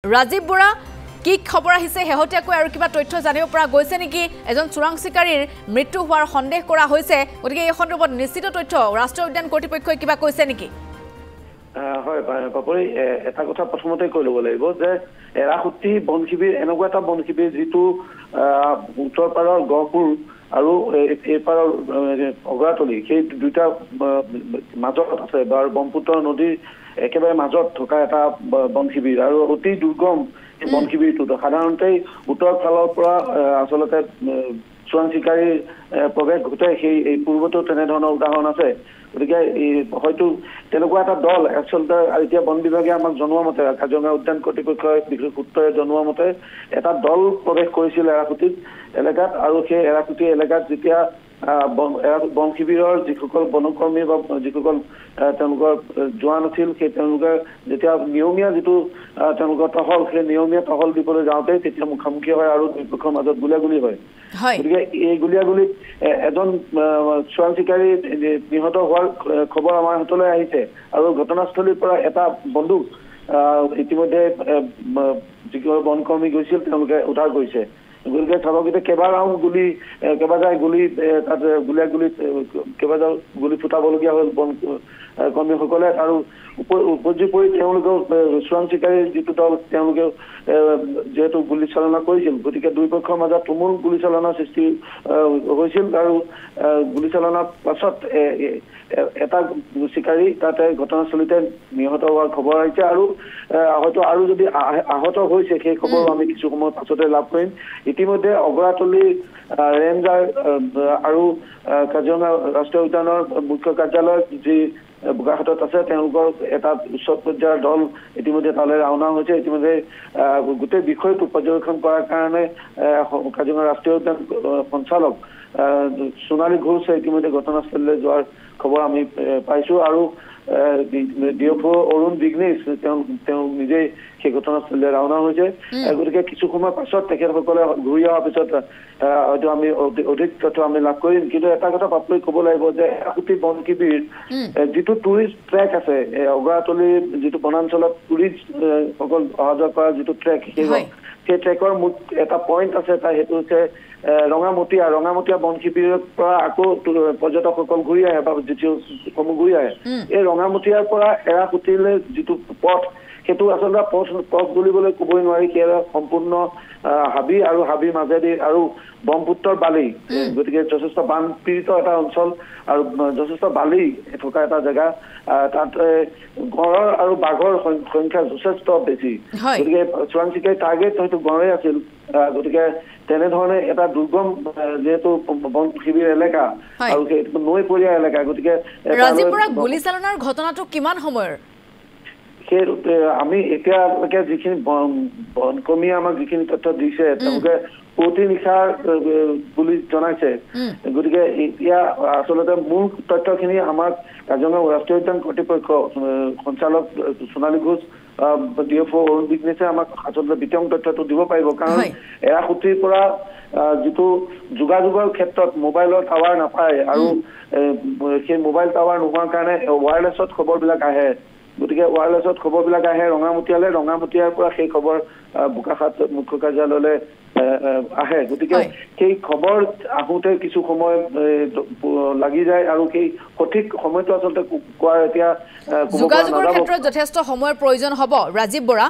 ৰাজীৱ বৰা কি খবৰ আহিছে হেহতিয়াকৈ আৰু কিবা তথ্য জানিব পৰা গৈছে নেকি এজন চোৰাং চিকাৰীৰ মৃত্যু হোৱাৰ সন্দেহ কৰা হৈছে গতিকে এই সন্দৰ্ভত নিশ্চিত তথ্য ৰাষ্ট্ৰীয় উদ্যান কৰ্তৃপক্ষই কিবা কৈছে নেকি হয় পাপৰি এটা কথা প্ৰথমতে কৈ ল'ব লাগিব যে এৰাসুতি বনশিবিৰ এনেকুৱা এটা বনশিবিৰ যিটো উত্তৰ পাৰৰ গহপুৰ আৰু এই পাৰৰ অগৰাতলি সেই দুটা মাজত আছে বা ব্ৰহ্মপুত্ৰ নদীৰ একেবাৰে মাজত থকা এটা বনশিবিৰ আৰু অতি দুৰ্গম এই বনশিবিৰটো সাধাৰণতে উত্তৰ ফালৰ পৰা আচলতে চোৰাং চিকাৰীৰ প্ৰৱেশ ঘটে সেই এই পূৰ্বতো তেনেধৰণৰ উদাহৰণ আছে গতিকে হয়তো তেনেকুৱা এটা দল আচলতে এতিয়া বন বিভাগে আমাক জনোৱা মতে কাজিৰঙা উদ্যান কৰ্তৃপক্ষই বিশেষ সূত্ৰই জনোৱা মতে এটা দল প্ৰৱেশ কৰিছিল এৰাসুতি এলেকাত আৰু সেই এৰাসুতি এলেকাত যেতিয়া বন শিবিৰৰ যিসকল বনকৰ্মী বা যিসকল তেওঁলোকৰ জোৱান আছিল সেই তেওঁলোকে যেতিয়া নিয়মীয়া যিটো তেওঁলোকৰ টহল সেই নিয়মীয়া টহল দিবলৈ যাওঁতে তেতিয়া মুখামুখি হয় আৰু দুই পক্ষৰ মাজত গুলীয়াগুলী হয় গতিকে এই গুলীয়াগুলীত এজন চোৰাং চিকাৰী নিহত হোৱাৰ খবৰ আমাৰ হাতলৈ আহিছে আৰু ঘটনাস্থলীৰ পৰা এটা বন্দুক ইতিমধ্যে যিসকল বনকৰ্মী গৈছিল তেওঁলোকে উদ্ধাৰ কৰিছে গতিকে চাবগীতে কেইবাটাও গুলী তাত গুলীয়াগুলীত কেইবাটাও গুলী ফুটাবলগীয়া হ'ল বন কৰ্মীসকলে আৰু উপযোগী তেওঁলোকেও চোৰাং চিকাৰীৰ যিটো দল তেওঁলোকে যিহেতু গুলীচালনা কৰিছিল গতিকে দুই পক্ষৰ মাজত তুমুল গুলীচালনাৰ সৃষ্টি হৈছিল আৰু গুলীচালনাৰ পাছত এটা চিকাৰী তাতে ঘটনাস্থলীতে নিহত হোৱাৰ খবৰ আহিছে আৰু হয়তো আৰু যদি আহত হৈছে সেই খবৰ আমি কিছু সময় পাছতে লাভ কৰিম ইতিমধ্যে অগৰাতলী ৰেঞ্জাৰ আৰু কাজিৰঙা ৰাষ্ট্ৰীয় উদ্যানৰ মুখ্য কাৰ্যালয় যি বোকাখাটত আছে তেওঁলোকৰ এটা উচ্চ পৰ্যায়ৰ দল ইতিমধ্যে তালৈ ৰাওনা হৈছে ইতিমধ্যে গোটেই বিষয়টো পৰ্যবেক্ষণ কৰাৰ কাৰণে কাজিৰঙা ৰাষ্ট্ৰীয় উদ্যান সঞ্চালক সোণালী ঘোষ ইতিমধ্যে ঘটনাস্থলীলৈ যোৱাৰ খবৰ আমি পাইছো আৰু ডিএফঅ অৰুণ বিঘ্নেশ তেওঁ নিজেই সেই ঘটনাস্থলীলৈ ৰাওনা হৈছে গতিকে কিছু সময় পাছত তেখেতসকলে ঘূৰি অহাৰ পিছত হয়তো আমি অধিক তথ্য আমি লাভ কৰিম কিন্তু এটা কথা পাপৰি ক'ব লাগিব যে এৰাসুতি বনশিবিৰ যিটো টুৰিষ্ট ট্ৰেক আছে অগৰাতলীৰ যিটো বনাঞ্চলত টুৰিষ্ট সকল অহা যোৱা কৰা যিটো ট্ৰেক সেই ট্ৰেকৰ এটা পইণ্ট আছে সেইটো হৈছে ৰঙামতীয়া বনশিবিৰৰ পৰা আকৌ পৰ্যটকসকল ঘূৰি আহে বা যিটো সমূহ ঘূৰি আহে এই ৰঙামতীয়াৰ পৰা এৰাসুতিলৈ যিটো পথ সেইটো আচলতে পথ বুলিবলৈ ক'বই নোৱাৰি সেয়া সম্পূৰ্ণ হাবি আৰু হাবিৰ মাজেদি আৰু ব্ৰহ্মপুত্ৰৰ বালি গতিকে যথেষ্ট বানপীড়িত এটা অঞ্চল আৰু যথেষ্ট বালি থকা এটা জেগা তাত গড়ৰ আৰু বাঘৰ সংখ্যা যথেষ্ট বেছি গতিকে চোৰাং চিকাৰী টাৰ্গেট হয়তো গড়ে আছিল গতিকে তেনেধৰণে এটা দুৰ্গম যিহেতু বন শিবিৰ এলেকা আৰু সেইটো নৈপৰীয়া এলেকা গতিকে ৰাজীৱ বৰা গুলীচালনাৰ ঘটনাটো কিমান সময়ৰ সেই আমি এতিয়ালৈকে যিখিনি বনকৰ্মীয়ে আমাক যিখিনি তথ্য দিছে তেওঁলোকে পুৱতি নিশাৰ বুলি জনাইছে গতিকে এতিয়া আচলতে মূল তথ্যখিনি আমাক কাজিৰঙা ৰাষ্ট্ৰীয় উদ্যান কৰ্তৃপক্ষ সঞ্চালক সোণালী ঘোষ ডিএফঅ অৰুণ বিঘ্নেশে আমাক আচলতে বিতং তথ্যটো দিব পাৰিব কাৰণ এৰাসুতিৰ পৰা যিটো যোগাযোগৰ ক্ষেত্ৰত মোবাইলৰ টাৱাৰ নাপায় আৰু সেই মোবাইল টাৱাৰ নোহোৱাৰ কাৰণে ৱায়াৰলেছত খবৰবিলাক আহে গতিকে ৱায়াৰলেছত খবৰবিলাক আহে ৰঙামতীয়াৰ পৰা সেই খবৰ বোকাখাট মুখ্য কাৰ্যালয়লৈ আহে গতিকে সেই খবৰ আহোঁতে কিছু সময় লাগি যায় আৰু সেই সঠিক সময়টো আচলতে কোৱাৰ এতিয়া যোগাযোগৰ ক্ষেত্ৰত যথেষ্ট সময়ৰ প্ৰয়োজন হ'ব ৰাজীৱ বৰা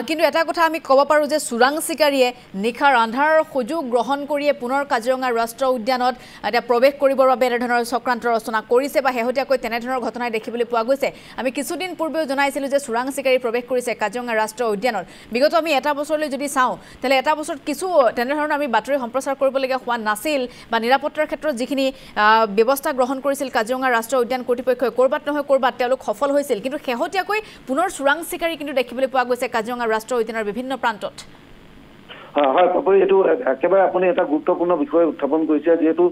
কিন্তু এটা কথা আমি ক'ব পাৰোঁ যে চোৰাং চিকাৰীয়ে নিশাৰ আন্ধাৰৰ সুযোগ গ্ৰহণ কৰিয়ে পুনৰ কাজিৰঙা ৰাষ্ট্ৰীয় উদ্যানত এতিয়া প্ৰৱেশ কৰিবৰ বাবে এনেধৰণৰ চক্ৰান্ত ৰচনা কৰিছে বা শেহতীয়াকৈ তেনেধৰণৰ ঘটনাই দেখিবলৈ পোৱা গৈছে আমি কিছুদিন পূৰ্বেও জনাইছিলোঁ যে চোৰাং চিকাৰী প্ৰৱেশ কৰিছে কাজিৰঙা ৰাষ্ট্ৰীয় উদ্যানত বিগত আমি এটা বছৰলৈ যদি চাওঁ তেলে এটা বছৰত কিছু তেনেধৰণৰ আমি বাতৰি সম্প্ৰচাৰ কৰিবলগীয়া হোৱা নাছিল বা নিৰাপত্তাৰ ক্ষেত্ৰত যিখিনি ব্যৱস্থা গ্ৰহণ কৰিছিল কাজিৰঙা ৰাষ্ট্ৰীয় উদ্যান কৰ্তৃপক্ষই ক'ৰবাত নহয় ক'ৰবাত তেওঁলোক সফল হৈছিল কিন্তু শেহতীয়াকৈ পুনৰ চোৰাং চিকাৰী কিন্তু দেখিবলৈ পোৱা গৈছে কাজিৰঙা ৰাষ্ট্ৰীয় উদ্যানৰ বিভিন্ন প্ৰান্তত হয় পাপৰি এইটো একেবাৰে আপুনি এটা গুৰুত্বপূৰ্ণ বিষয় উত্থাপন কৰিছে যিহেতু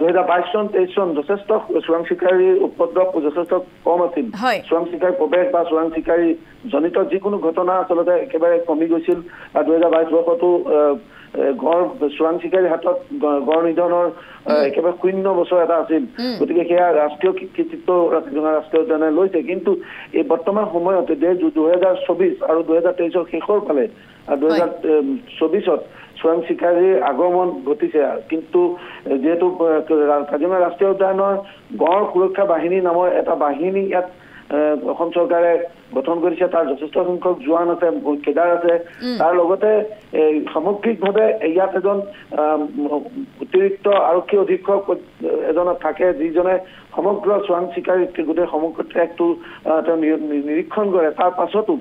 2022 চন 23 চন যথেষ্ট চোৰাং চিকাৰীৰ উপদ্ৰৱ যথেষ্ট কম আছিল চোৰাং চিকাৰী প্ৰৱেশ বা চোৰাং চিকাৰী জনিত যিকোনো ঘটনা আচলতে একেবাৰে কমি গৈছিল 2022 বৰ্ষতো গড় চোৰাং চিকাৰীৰ হাতত গড় নিধনৰ একেবাৰে 0 বছৰ এটা আছিল গতিকে সেয়া ৰাষ্ট্ৰীয় কৃতিত্ব ৰাষ্ট্ৰীয় উদ্যানে লৈছে কিন্তু এই বৰ্তমান সময়তে 2024 আৰু 2023 শেষৰ ফালে 2024 চোৰাং চিকাৰীৰ আগমন ঘটিছে কিন্তু যেহেতু কাজিৰঙা ৰাষ্ট্ৰীয় উদ্যানৰ গড় সুৰক্ষা বাহিনী নামৰ এটা বাহিনী ইয়াত অসম চৰকাৰে গঠন কৰিছে তাৰ যথেষ্ট সংখ্যক জোৱান আছে কেডাৰ আছে তাৰ লগতে সামগ্ৰিকভাৱে ইয়াত এজন অতিৰিক্ত আৰক্ষী অধীক্ষক এজন থাকে যিজনে সমগ্ৰ চোৰাং চিকাৰী গোটেই সমগ্ৰ ট্ৰেকটো তেওঁ নিৰীক্ষণ কৰে তাৰ পাছতো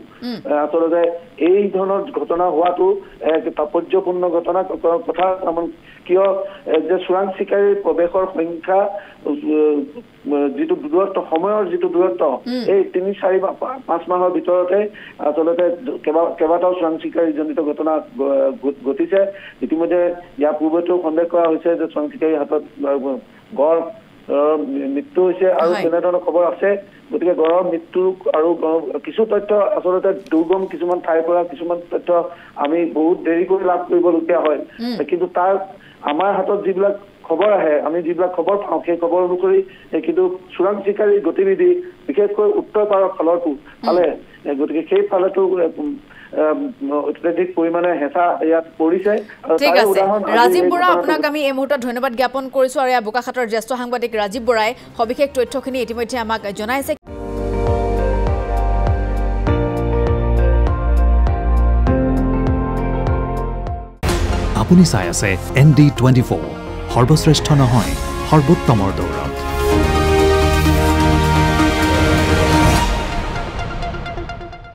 আচলতে এই ধৰণৰ ঘটনা হোৱাটো এক তাৎপৰ্যপূৰ্ণ ঘটনা কথা কিয় যে চোৰাং চিকাৰীৰ প্ৰৱেশৰ সংখ্যা যিটো দূৰত্ব সময়ৰ যিটো দূৰত্ব এই 3-4 বা 5 মাহৰ ভিতৰতে আচলতে কেইবাটাও চোৰাং চিকাৰী জনিত ঘটনা ঘটিছে ইতিমধ্যে ইয়াৰ পূৰ্বতেও সন্দেহ কৰা হৈছে যে চোৰাং চিকাৰীৰ হাতত গড় মৃত্যু হৈছে আৰু তেনেধৰণৰ খবৰ আছে গতিকে গড়ৰ মৃত্যু আৰু কিছু তথ্য আচলতে দুৰ্গম কিছুমান ঠাইৰ পৰা কিছুমান তথ্য আমি বহুত দেৰি কৰি লাভ কৰিবলগীয়া হয় কিন্তু তাৰ আমাৰ হাতত যিবিলাক খবৰ আহে আমি যিবিলাক খবৰ পাওঁ সেই খবৰ অনুসৰি কিন্তু চোৰাং চিকাৰীৰ গতিবিধি বিশেষকৈ উত্তৰ পাৰৰ ফালে গতিকে সেই ফালেতো অত্যাধিক পৰিমাণে হেঁচা ইয়াত পৰিছে ঠিক আছে ৰাজীৱ বৰা আপোনাক আমি এই মুহূৰ্তত ধন্যবাদ জ্ঞাপন কৰিছো আৰু এই বোকাখাটৰ জ্যেষ্ঠ সাংবাদিক ৰাজীৱ বৰাই সবিশেষ তথ্যখিনি ইতিমধ্যে আমাক জনাইছে আপুনি চাই আছে ND24 সৰ্বশ্ৰেষ্ঠ নহয় সৰ্বোত্তমৰ দৌৰ